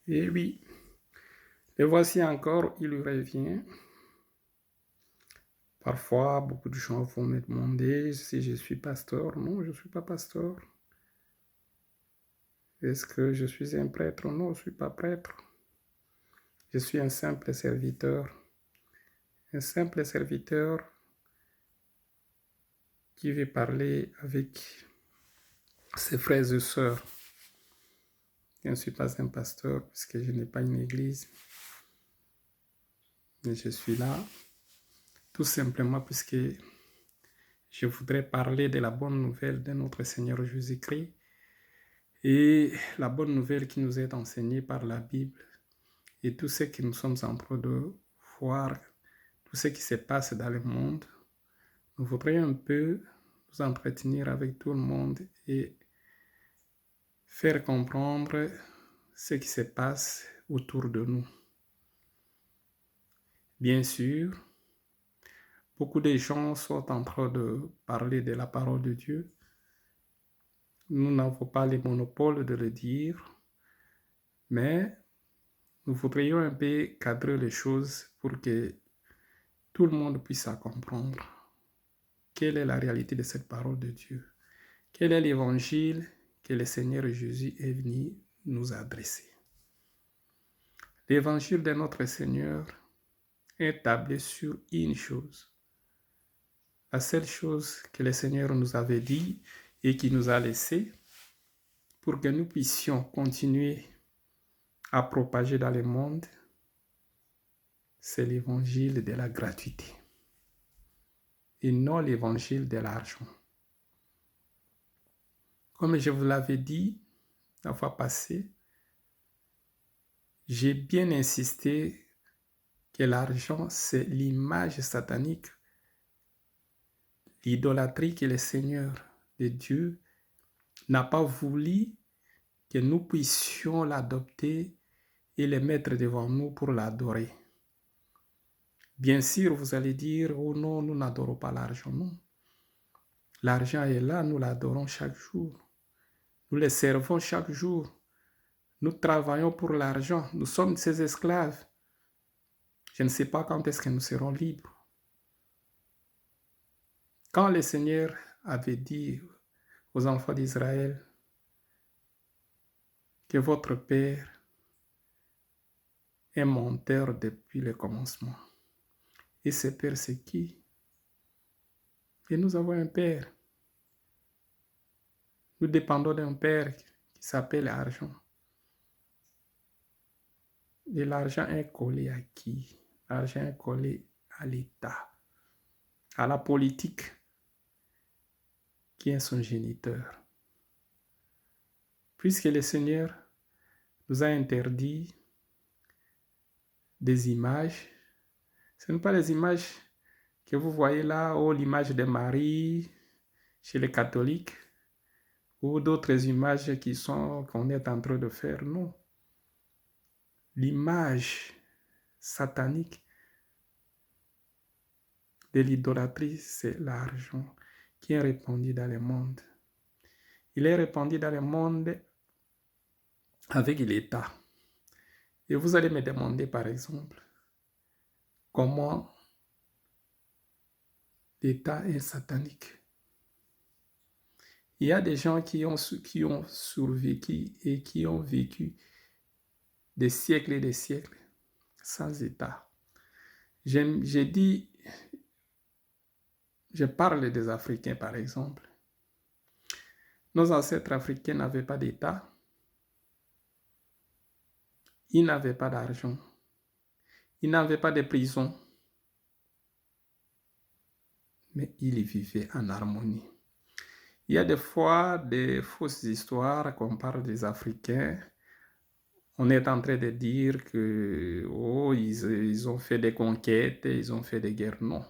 Et oui, et voici encore, il revient. Parfois, beaucoup de gens vont me demander si je suis pasteur. Non, je ne suis pas pasteur. Est-ce que je suis un prêtre? Non, je ne suis pas prêtre. Je suis un simple serviteur. Un simple serviteur qui veut parler avec ses frères et sœurs. Je ne suis pas un pasteur puisque je n'ai pas une église. Mais je suis là tout simplement puisque je voudrais parler de la bonne nouvelle de notre Seigneur Jésus-Christ et la bonne nouvelle qui nous est enseignée par la Bible et tout ce que nous sommes en train de voir, tout ce qui se passe dans le monde. Nous voudrions un peu nous entretenir avec tout le monde et faire comprendre ce qui se passe autour de nous. Bien sûr, beaucoup de gens sont en train de parler de la parole de Dieu. Nous n'avons pas le monopole de le dire, mais nous voudrions un peu cadrer les choses pour que tout le monde puisse comprendre quelle est la réalité de cette parole de Dieu. Quel est l'évangile que le Seigneur Jésus est venu nous adresser? L'évangile de notre Seigneur est tablé sur une chose. La seule chose que le Seigneur nous avait dit et qui nous a laissé pour que nous puissions continuer à propager dans le monde, c'est l'évangile de la gratuité et non l'évangile de l'argent. Comme je vous l'avais dit la fois passée, j'ai bien insisté que l'argent, c'est l'image satanique, l'idolâtrie que le Seigneur de Dieu n'a pas voulu que nous puissions l'adopter et le mettre devant nous pour l'adorer. Bien sûr, vous allez dire, oh non, nous n'adorons pas l'argent. Non. L'argent est là, nous l'adorons chaque jour. Nous le servons chaque jour. Nous travaillons pour l'argent. Nous sommes ses esclaves. Je ne sais pas quand est-ce que nous serons libres. Quand le Seigneur avait dit aux enfants d'Israël que votre Père est menteur depuis le commencement. Et ce Père, c'est qui? Et nous avons un Père. Nous dépendons d'un Père qui s'appelle argent. Et l'argent est collé à qui? L'argent est collé à l'État, à la politique, qui est son géniteur. Puisque le Seigneur nous a interdit des images, ce ne sont pas les images que vous voyez là, ou l'image de Marie chez les catholiques, ou d'autres images qu'on est en train de faire, non. L'image satanique de l'idolâtrie, c'est l'argent qui est répandu dans le monde. Il est répandu dans le monde avec l'État. Et vous allez me demander, par exemple, comment l'État est satanique. Il y a des gens qui ont survécu et qui ont vécu des siècles et des siècles sans État. Je parle des Africains, par exemple. Nos ancêtres africains n'avaient pas d'État. Ils n'avaient pas d'argent. Ils n'avaient pas de prison. Mais ils vivaient en harmonie. Il y a des fois des fausses histoires qu'on parle des Africains. On est en train de dire que ils ont fait des conquêtes, ils ont fait des guerres. Non.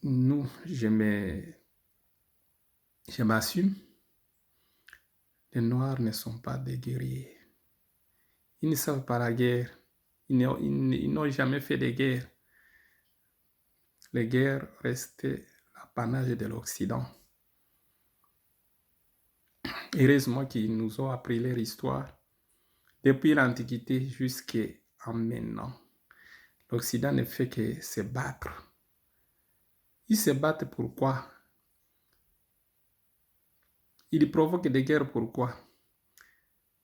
Nous, je m'assume. Les Noirs ne sont pas des guerriers. Ils ne savent pas la guerre. Ils n'ont jamais fait de guerre. Les guerres restaient l'apanage de l'Occident. Heureusement qu'ils nous ont appris leur histoire depuis l'Antiquité jusqu'à maintenant. L'Occident ne fait que se battre. Ils se battent pourquoi? Ils provoquent des guerres pourquoi?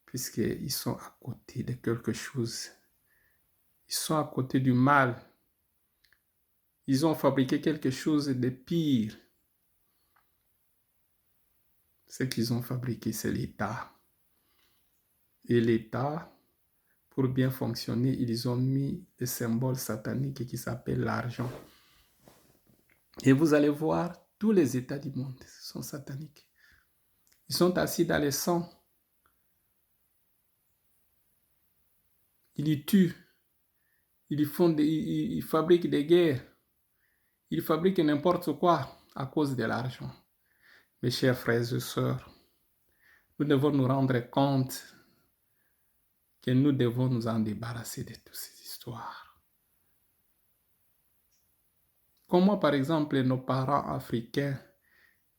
Puisqu'ils sont à côté de quelque chose. Ils sont à côté du mal. Ils ont fabriqué quelque chose de pire. Ce qu'ils ont fabriqué, c'est l'État. Et l'État, pour bien fonctionner, ils ont mis le symbole satanique qui s'appelle l'argent. Et vous allez voir, tous les États du monde sont sataniques. Ils sont assis dans le sang. Ils y tuent. Ils fabriquent des guerres. Ils fabriquent n'importe quoi à cause de l'argent. Mes chers frères et sœurs, nous devons nous rendre compte que nous devons nous en débarrasser de toutes ces histoires. Comment, par exemple, nos parents africains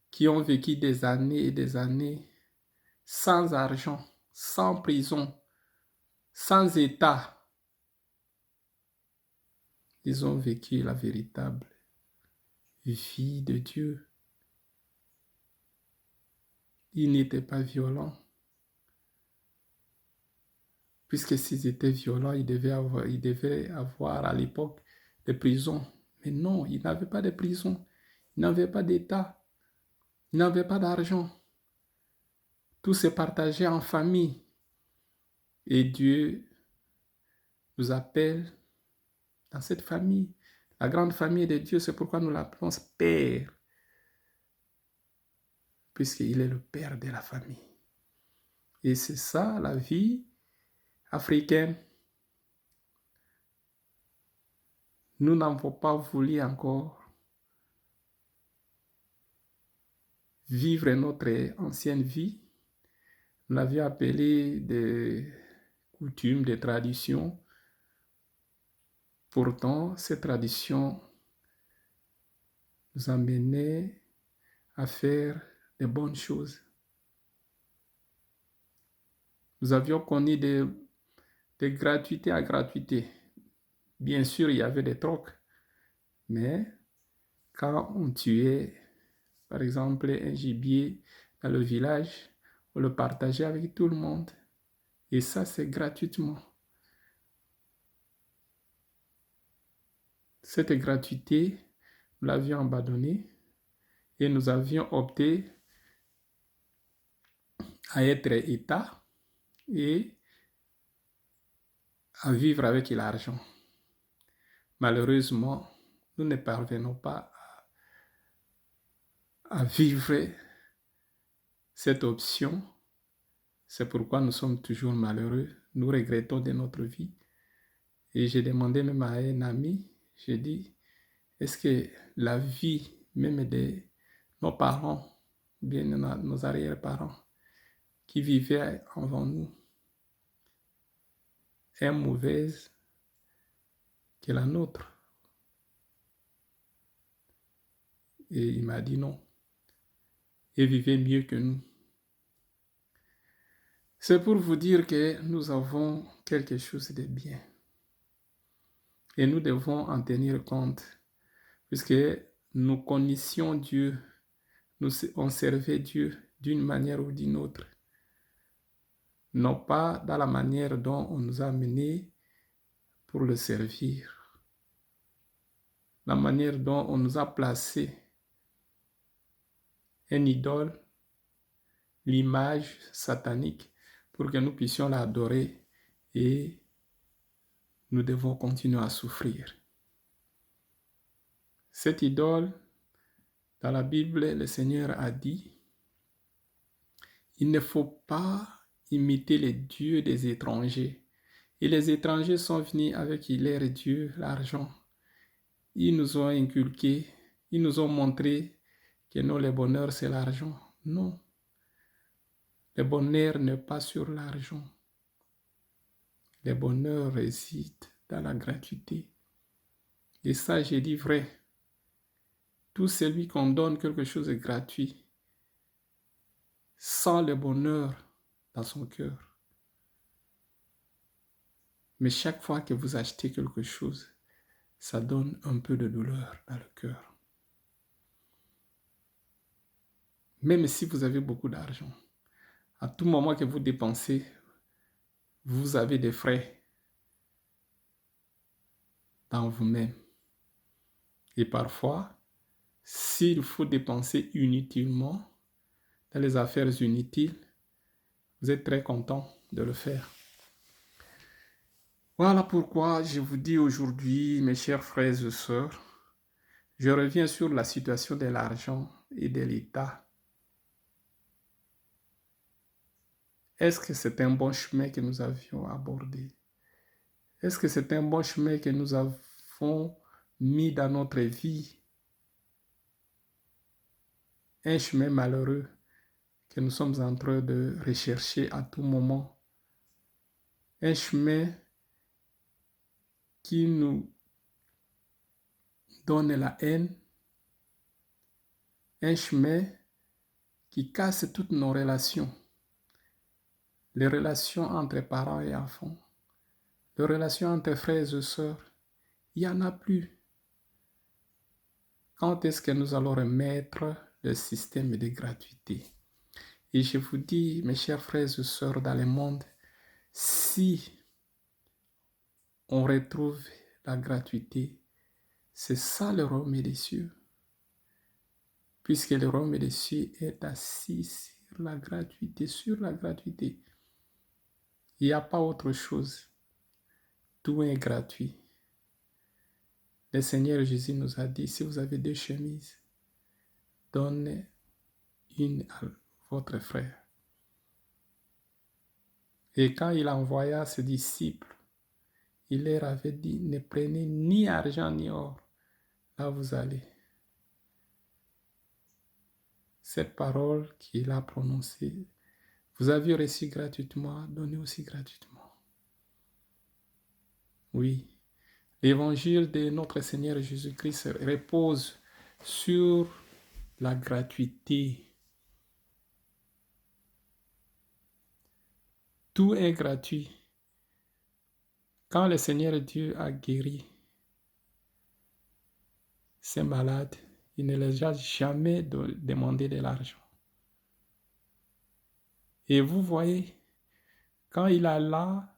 qui ont vécu des années et des années sans argent, sans prison, sans État, ils ont vécu la véritable vie de Dieu. Ils n'étaient pas violents. Puisque s'ils étaient violents, ils devaient avoir à l'époque des prisons. Mais non, ils n'avaient pas de prison. Ils n'avaient pas d'État. Ils n'avaient pas d'argent. Tout se partageait en famille. Et Dieu nous appelle dans cette famille. La grande famille de Dieu, c'est pourquoi nous l'appelons Père. Puisqu'il est le Père de la famille. Et c'est ça la vie africaine. Nous n'avons pas voulu encore vivre notre ancienne vie. Nous l'avions appelé des coutumes, des traditions. Pourtant, ces traditions nous amenaient à faire de bonnes choses. Nous avions connu des gratuités à gratuité. Bien sûr, il y avait des trocs, mais quand on tuait, par exemple, un gibier dans le village, on le partageait avec tout le monde. Et ça, c'est gratuitement. Cette gratuité, nous l'avions abandonnée et nous avions opté à être État et à vivre avec l'argent. Malheureusement, nous ne parvenons pas à vivre cette option. C'est pourquoi nous sommes toujours malheureux. Nous regrettons de notre vie. Et j'ai demandé même à un ami, j'ai dit, est-ce que la vie même de nos parents, bien nos arrière-parents, qui vivaient avant nous, est mauvaise que la nôtre? Et il m'a dit non. Et vivait mieux que nous. C'est pour vous dire que nous avons quelque chose de bien. Et nous devons en tenir compte. Puisque nous connaissions Dieu, on servait Dieu d'une manière ou d'une autre. Non pas dans la manière dont on nous a amenés pour le servir. La manière dont on nous a placé une idole, l'image satanique, pour que nous puissions l'adorer et nous devons continuer à souffrir. Cette idole, dans la Bible, le Seigneur a dit, il ne faut pas imiter les dieux des étrangers. Et les étrangers sont venus avec leur Dieu, l'argent. Ils nous ont inculqué, ils nous ont montré que non, le bonheur c'est l'argent. Non. Le bonheur n'est pas sur l'argent. Le bonheur réside dans la gratuité. Et ça, j'ai dit vrai. Tout celui qu'on donne quelque chose de gratuit, sent le bonheur dans son cœur. Mais chaque fois que vous achetez quelque chose, ça donne un peu de douleur dans le cœur. Même si vous avez beaucoup d'argent, à tout moment que vous dépensez, vous avez des frais dans vous-même. Et parfois, s'il faut dépenser inutilement dans les affaires inutiles, vous êtes très content de le faire. Voilà pourquoi je vous dis aujourd'hui, mes chers frères et sœurs, je reviens sur la situation de l'argent et de l'État. Est-ce que c'est un bon chemin que nous avions abordé? Est-ce que c'est un bon chemin que nous avons mis dans notre vie? Un chemin malheureux que nous sommes en train de rechercher à tout moment. Un chemin qui nous donne la haine. Un chemin qui casse toutes nos relations. Les relations entre parents et enfants. Les relations entre frères et sœurs. Il n'y en a plus. Quand est-ce que nous allons remettre le système de gratuité? Et je vous dis, mes chers frères et sœurs dans le monde, si on retrouve la gratuité, c'est ça le royaume des cieux. Puisque le royaume des cieux est assis sur la gratuité, Il n'y a pas autre chose. Tout est gratuit. Le Seigneur Jésus nous a dit, si vous avez 2 chemises, donnez une à votre frère. Et quand il envoya ses disciples, il leur avait dit, ne prenez ni argent ni or, là vous allez. Cette parole qu'il a prononcée, vous avez reçu gratuitement, donnez aussi gratuitement. Oui, l'évangile de notre Seigneur Jésus-Christ repose sur la gratuité. Tout est gratuit. Quand le Seigneur Dieu a guéri ces malades, il ne les a jamais demandé de l'argent. Et vous voyez, quand il alla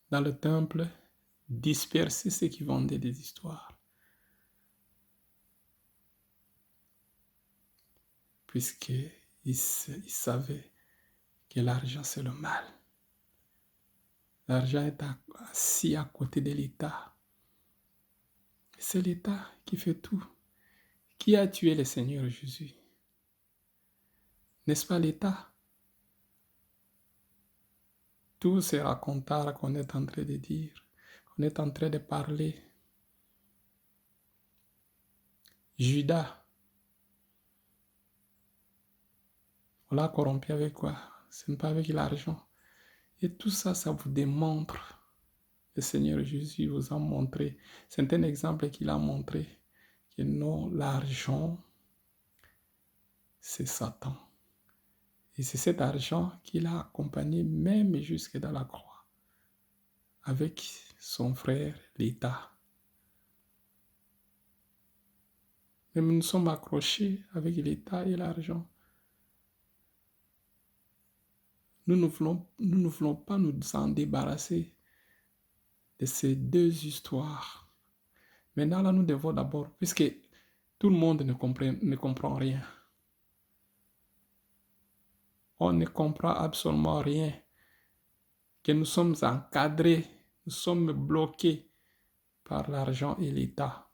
dans le temple, disperser ceux qui vendaient des histoires. Puisqu'il savait que l'argent c'est le mal. L'argent est assis à côté de l'État. C'est l'État qui fait tout. Qui a tué le Seigneur Jésus? N'est-ce pas l'État? Tous ces racontars qu'on est en train de dire, qu'on est en train de parler. Judas, on l'a corrompu avec quoi? Ce n'est pas avec l'argent. Et tout ça, ça vous démontre. Le Seigneur Jésus vous a montré. C'est un exemple qu'il a montré. Que non, l'argent, c'est Satan. Et c'est cet argent qu'il a accompagné même jusque dans la croix. Avec son frère, l'État. Même nous sommes accrochés avec l'État et l'argent. Nous ne voulons pas nous en débarrasser de ces 2 histoires. Maintenant, là, nous devons d'abord, puisque tout le monde ne comprend rien. On ne comprend absolument rien. Que nous sommes encadrés, nous sommes bloqués par l'argent et l'État.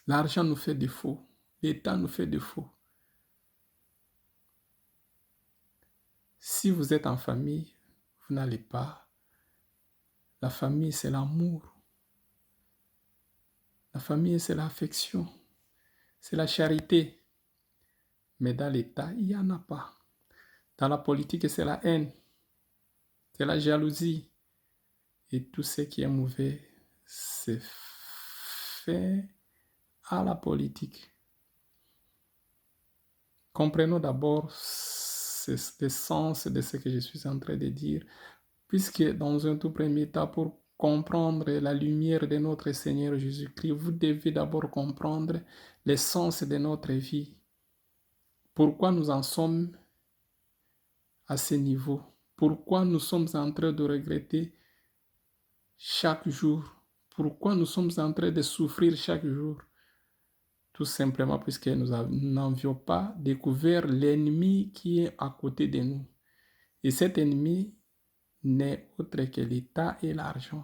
L'argent nous fait défaut. L'État nous fait défaut. Si vous êtes en famille, vous n'allez pas. La famille, c'est l'amour. La famille, c'est l'affection. C'est la charité. Mais dans l'État, il n'y en a pas. Dans la politique, c'est la haine. C'est la jalousie. Et tout ce qui est mauvais, c'est fait à la politique. Comprenons d'abord l'essence de ce que je suis en train de dire, puisque dans un tout premier temps, pour comprendre la lumière de notre Seigneur Jésus-Christ, vous devez d'abord comprendre l'essence de notre vie. Pourquoi nous en sommes à ce niveau? Pourquoi nous sommes en train de regretter chaque jour? Pourquoi nous sommes en train de souffrir chaque jour? Tout simplement puisque nous n'avions pas découvert l'ennemi qui est à côté de nous. Et cet ennemi n'est autre que l'état et l'argent.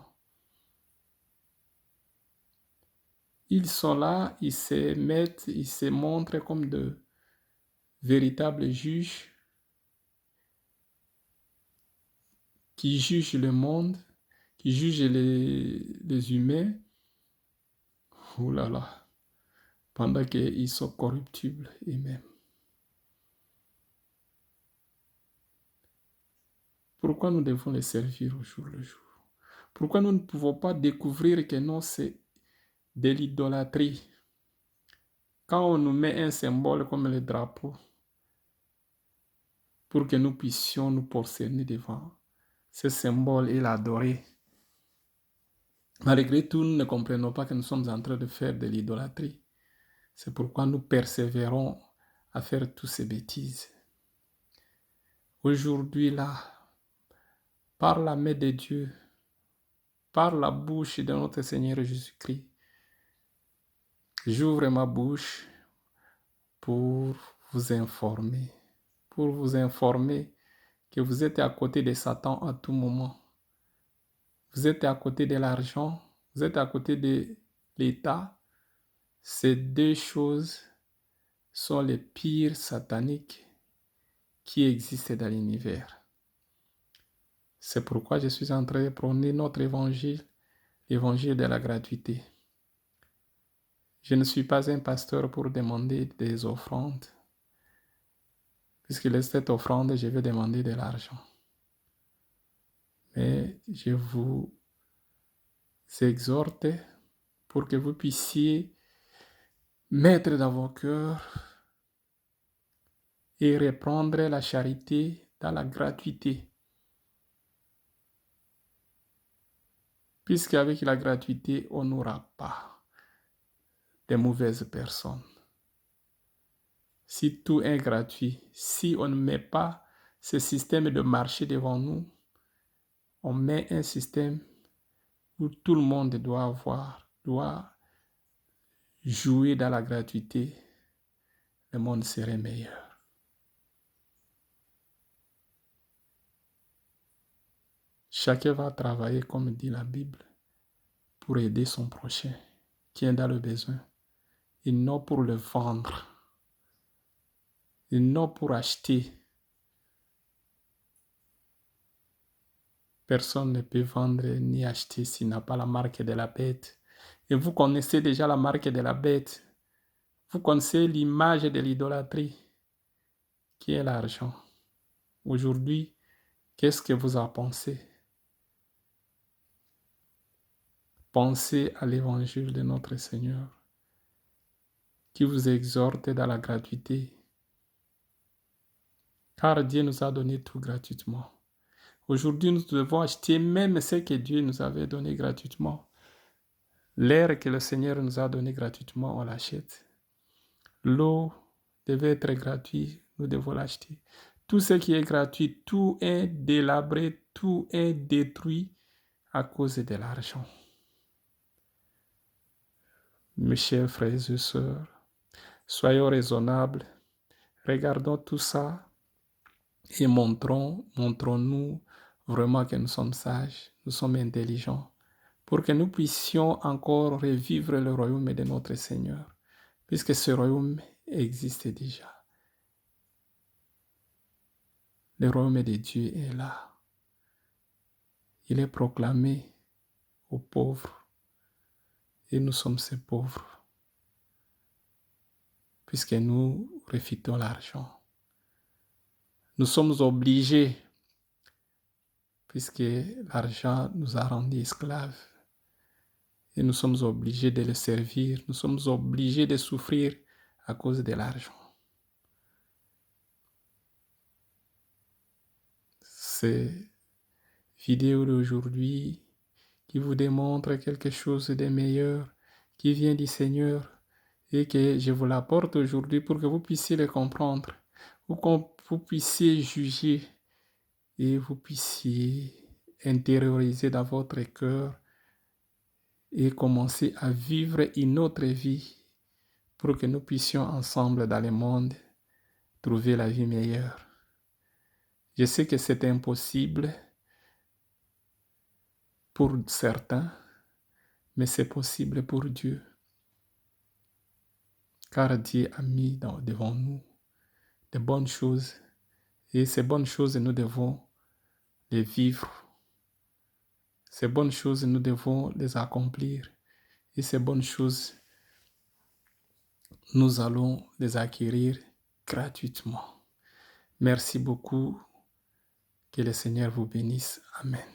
Ils sont là, ils se montrent comme de véritables juges qui jugent le monde, qui jugent les humains. Oh là là, pendant qu'ils sont corruptibles eux-mêmes. Pourquoi nous devons les servir au jour le jour? Pourquoi nous ne pouvons pas découvrir que non, c'est de l'idolâtrie? Quand on nous met un symbole comme le drapeau, pour que nous puissions nous prosterner devant ce symbole et l'adorer, malgré tout, nous ne comprenons pas que nous sommes en train de faire de l'idolâtrie. C'est pourquoi nous persévérons à faire toutes ces bêtises. Aujourd'hui, là, par la main de Dieu, par la bouche de notre Seigneur Jésus-Christ, j'ouvre ma bouche pour vous informer que vous êtes à côté de Satan à tout moment. Vous êtes à côté de l'argent, vous êtes à côté de l'État. Ces deux choses sont les pires sataniques qui existent dans l'univers. C'est pourquoi je suis en train de prôner notre évangile, l'évangile de la gratuité. Je ne suis pas un pasteur pour demander des offrandes, puisque cette offrande, je vais demander de l'argent. Mais je vous exhorte pour que vous puissiez mettre dans vos cœurs et reprendre la charité dans la gratuité. Puisqu'avec la gratuité, on n'aura pas de mauvaises personnes. Si tout est gratuit, si on ne met pas ce système de marché devant nous, on met un système où tout le monde doit jouer dans la gratuité, le monde serait meilleur. Chacun va travailler, comme dit la Bible, pour aider son prochain qui est dans le besoin, et non pour le vendre, et non pour acheter. Personne ne peut vendre ni acheter s'il n'a pas la marque de la bête. Et vous connaissez déjà la marque de la bête. Vous connaissez l'image de l'idolâtrie, qui est l'argent. Aujourd'hui, qu'est-ce que vous en pensez? Pensez à l'évangile de notre Seigneur, qui vous exhorte dans la gratuité. Car Dieu nous a donné tout gratuitement. Aujourd'hui, nous devons acheter même ce que Dieu nous avait donné gratuitement. L'air que le Seigneur nous a donné gratuitement, on l'achète. L'eau devait être gratuite, nous devons l'acheter. Tout ce qui est gratuit, tout est délabré, tout est détruit à cause de l'argent. Mes chers frères et sœurs, soyons raisonnables, regardons tout ça et montrons-nous vraiment que nous sommes sages, nous sommes intelligents, pour que nous puissions encore revivre le royaume de notre Seigneur, puisque ce royaume existe déjà. Le royaume de Dieu est là. Il est proclamé aux pauvres, et nous sommes ces pauvres, puisque nous refusons l'argent. Nous sommes obligés, puisque l'argent nous a rendus esclaves. Et nous sommes obligés de le servir. Nous sommes obligés de souffrir à cause de l'argent. ces vidéos d'aujourd'hui qui vous démontrent quelque chose de meilleur qui vient du Seigneur et que je vous l'apporte aujourd'hui pour que vous puissiez le comprendre, ou que vous puissiez juger et vous puissiez intérioriser dans votre cœur et commencer à vivre une autre vie pour que nous puissions ensemble dans le monde trouver la vie meilleure. Je sais que c'est impossible pour certains, mais c'est possible pour Dieu. Car Dieu a mis devant nous de bonnes choses et ces bonnes choses, nous devons les vivre. Ces bonnes choses, nous devons les accomplir. Et ces bonnes choses, nous allons les acquérir gratuitement. Merci beaucoup. Que le Seigneur vous bénisse. Amen.